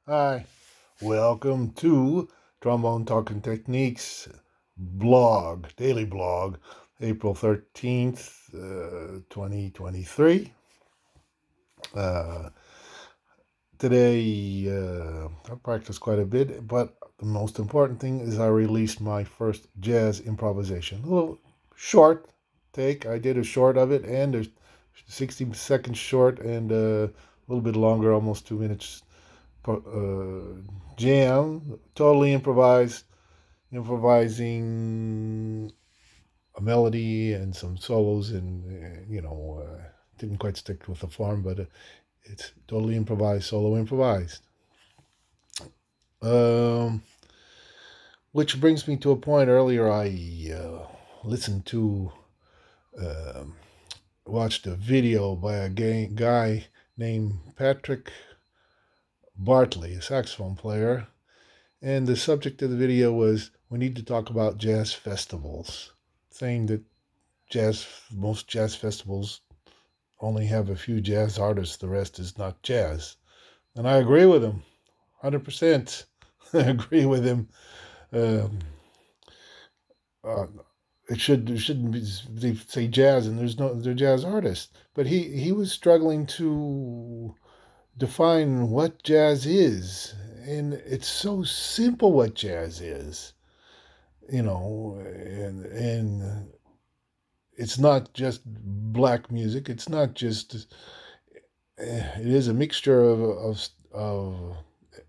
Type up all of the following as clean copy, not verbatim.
Hi, welcome to Trombone Talking Techniques daily blog, April 13th, 2023. Uh, Today, I practiced quite a bit, but the most important thing is I released my first jazz improvisation. A little short take. I did a short of it, and there's 60 seconds short, and a little bit longer, almost 2 minutes jam, totally improvising a melody and some solos, and didn't quite stick with the form, but it's totally improvised, solo improvised. Um, which brings me to a point. Earlier, I listened to, um, watched a video by a guy named Patrick Bartley, a saxophone player. And the subject of the video was we need to talk about jazz festivals, saying that most jazz festivals only have a few jazz artists, the rest is not jazz. And I agree with him, 100%. I agree with him. Um, uh, it shouldn't be, they say jazz and they're jazz artists, but he was struggling to define what jazz is, and it's so simple what jazz is. And it's not just black music. It's not just. It is a mixture of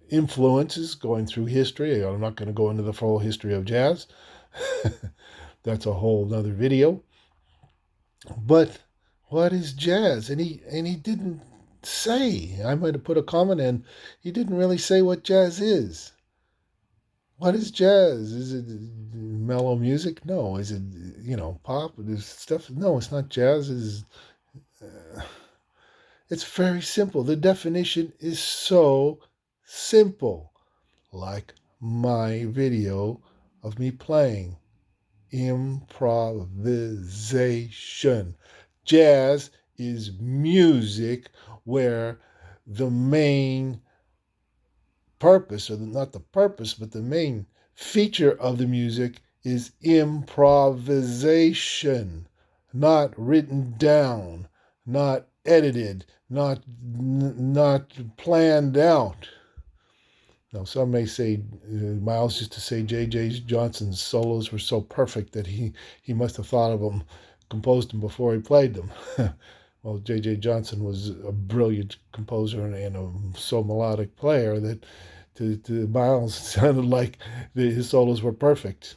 influences going through history. I'm not going to go into the full history of jazz. That's a whole nother video. But what is jazz? And he didn't say. I might have put a comment in. He didn't really say what jazz is. What is jazz? Is it mellow music? No. Is it pop? Is stuff? No, it's not jazz. It's very simple. The definition is so simple, like my video of me playing improvisation. Jazz is music where the main purpose, or not the purpose, but the main feature of the music is improvisation, not written down, not edited, not planned out. Now, some may say, Miles used to say J.J. Johnson's solos were so perfect that he must have thought of them, composed them before he played them. Well, J.J. Johnson was a brilliant composer and so melodic player that to Miles it sounded like his solos were perfect.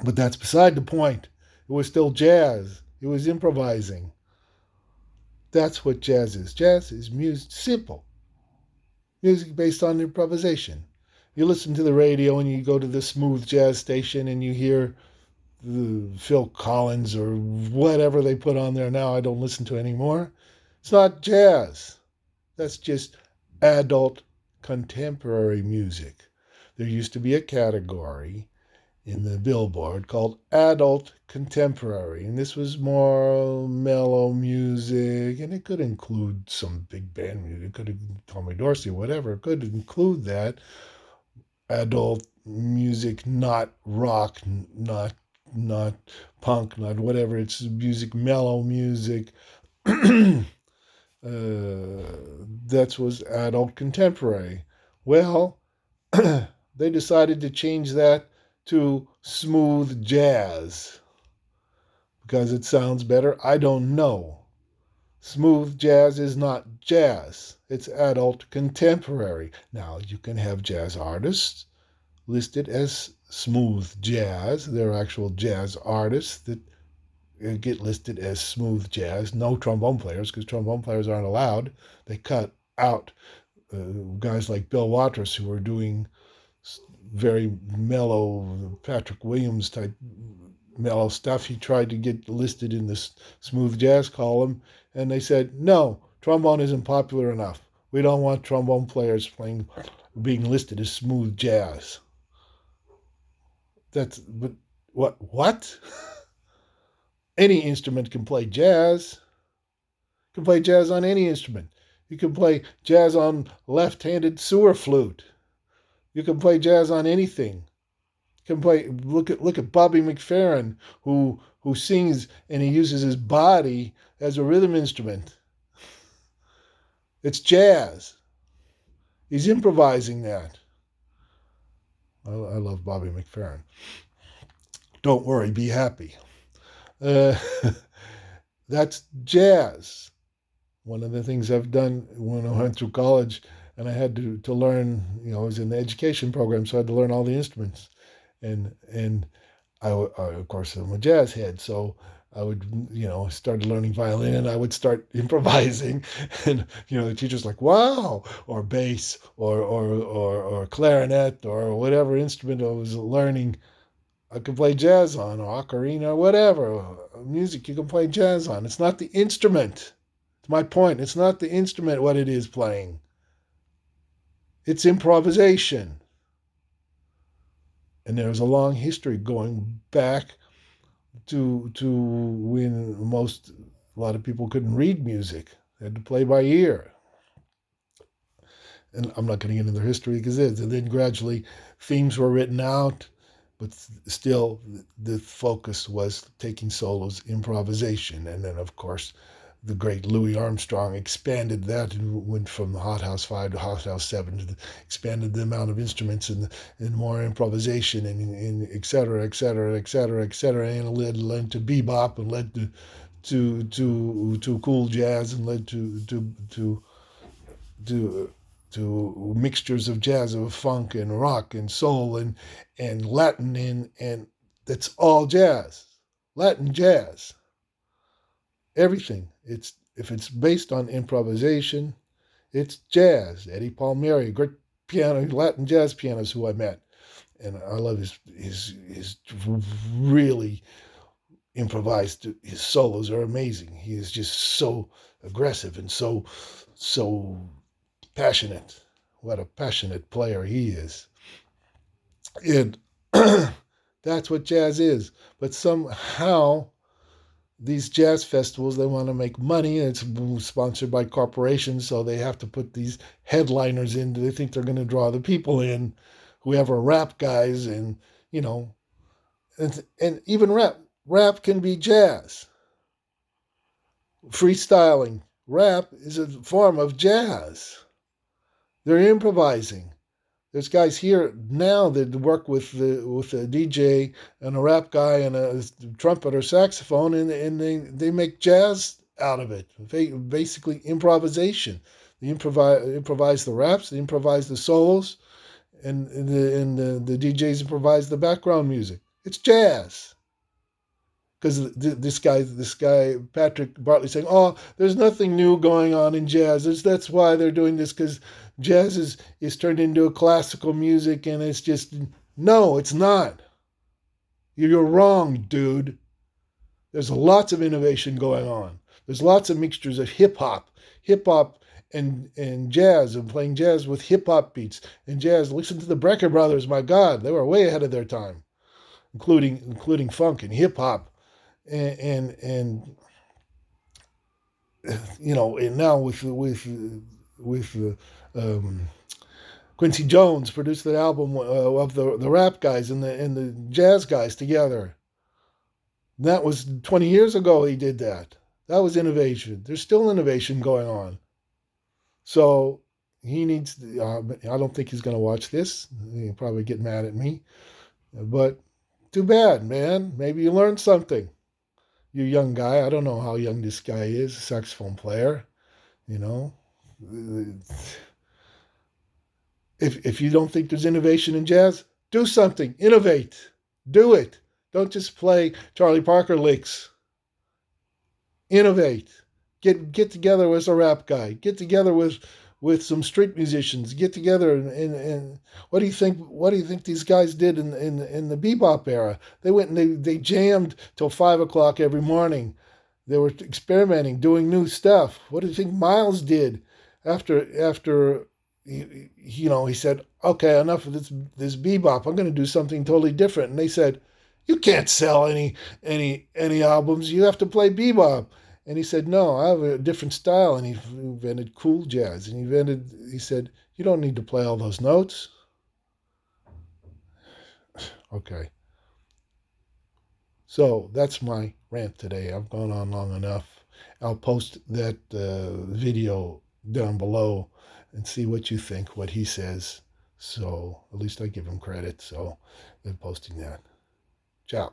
But that's beside the point. It was still jazz. It was improvising. That's what jazz is. Jazz is music, simple music based on improvisation. You listen to the radio and you go to the smooth jazz station and you hear Phil Collins or whatever they put on there now. I don't listen to anymore. It's not jazz. That's just adult contemporary music. There used to be a category in the Billboard called adult contemporary, and this was more mellow music, and it could include some big band music. It could include Tommy Dorsey, whatever. It could include that adult music, not rock, not punk, not whatever. It's music, mellow music. That was adult contemporary. Well, they decided to change that to smooth jazz because it sounds better. I don't know. Smooth jazz is not jazz, it's adult contemporary. Now, you can have jazz artists listed as smooth jazz. There are actual jazz artists that get listed as smooth jazz. No trombone players, because trombone players aren't allowed. They cut out guys like Bill Watrous who were doing very mellow, Patrick Williams type mellow stuff. He tried to get listed in this smooth jazz column, and they said, no, trombone isn't popular enough. We don't want trombone players being listed as smooth jazz. But what? Any instrument can play jazz. Can play jazz on any instrument. You can play jazz on left-handed sewer flute. You can play jazz on anything. You can play. Look at Bobby McFerrin, who sings and he uses his body as a rhythm instrument. It's jazz. He's improvising that. I love Bobby McFerrin. Don't worry, be happy. Uh, that's jazz. One of the things I've done when I went through college and I had to learn, I was in the education program, so I had to learn all the instruments. And of course, I'm a jazz head, so I would, started learning violin and I would start improvising. And, the teacher's like, wow, or bass or clarinet or whatever instrument I was learning. I could play jazz on, or ocarina, or whatever music you can play jazz on. It's not the instrument. It's my point. It's not the instrument what it is playing. It's improvisation. And there's a long history going back to when a lot of people couldn't read music. They had to play by ear. And I'm not going to get into their history because it is. And then gradually themes were written out, but still the focus was taking solos, improvisation. And then, of course, the great Louis Armstrong expanded that and went from the Hot House 5 to Hot House 7, expanded the amount of instruments and more improvisation and et cetera, et cetera, et cetera, et cetera, and it led to bebop and led to cool jazz and led to mixtures of jazz, of funk and rock and soul and Latin and that's all jazz, Latin jazz. Everything. If it's based on improvisation, it's jazz. Eddie Palmieri, great Latin jazz pianist who I met, and I love his really improvised. His solos are amazing. He is just so aggressive and so passionate. What a passionate player he is, and that's what jazz is. But somehow, these jazz festivals, they want to make money. It's sponsored by corporations, so they have to put these headliners in. They think they're going to draw the people in, whoever rap guys, and and even rap can be jazz. Freestyling, rap is a form of jazz. They're improvising. There's guys here now that work with a DJ and a rap guy and a trumpet or saxophone, and they make jazz out of it. Basically, improvisation. They improvise the raps, they improvise the solos, and the DJs improvise the background music. It's jazz. Because this guy Patrick Bartley saying, "Oh, there's nothing new going on in jazz. That's why they're doing this, because jazz is turned into a classical music, and it's just no, it's not. You're wrong, dude. There's lots of innovation going on. There's lots of mixtures of hip hop and jazz, and playing jazz with hip hop beats and jazz. Listen to the Brecker Brothers. My God, they were way ahead of their time, including funk and hip hop." And and now with Quincy Jones produced the album of the rap guys and the jazz guys together. That was 20 years ago he did that. That was innovation. There's still innovation going on. So he needs. I don't think he's going to watch this. He'll probably get mad at me, but too bad, man. Maybe you learned something. You young guy, I don't know how young this guy is, a saxophone player, If you don't think there's innovation in jazz, do something, innovate, do it. Don't just play Charlie Parker licks. Innovate. Get together with a rap guy. Get together with some street musicians. Get together and what do you think these guys did in the bebop era? They went and they jammed till 5:00 every morning. They were experimenting, doing new stuff. What do you think Miles did after he said, "Okay, enough of this bebop. I'm going to do something totally different." And they said, "You can't sell any albums. You have to play bebop." And he said, no, I have a different style. And he invented cool jazz. And he said, you don't need to play all those notes. Okay. So that's my rant today. I've gone on long enough. I'll post that video down below and see what you think, what he says. So at least I give him credit. So I'm posting that. Ciao.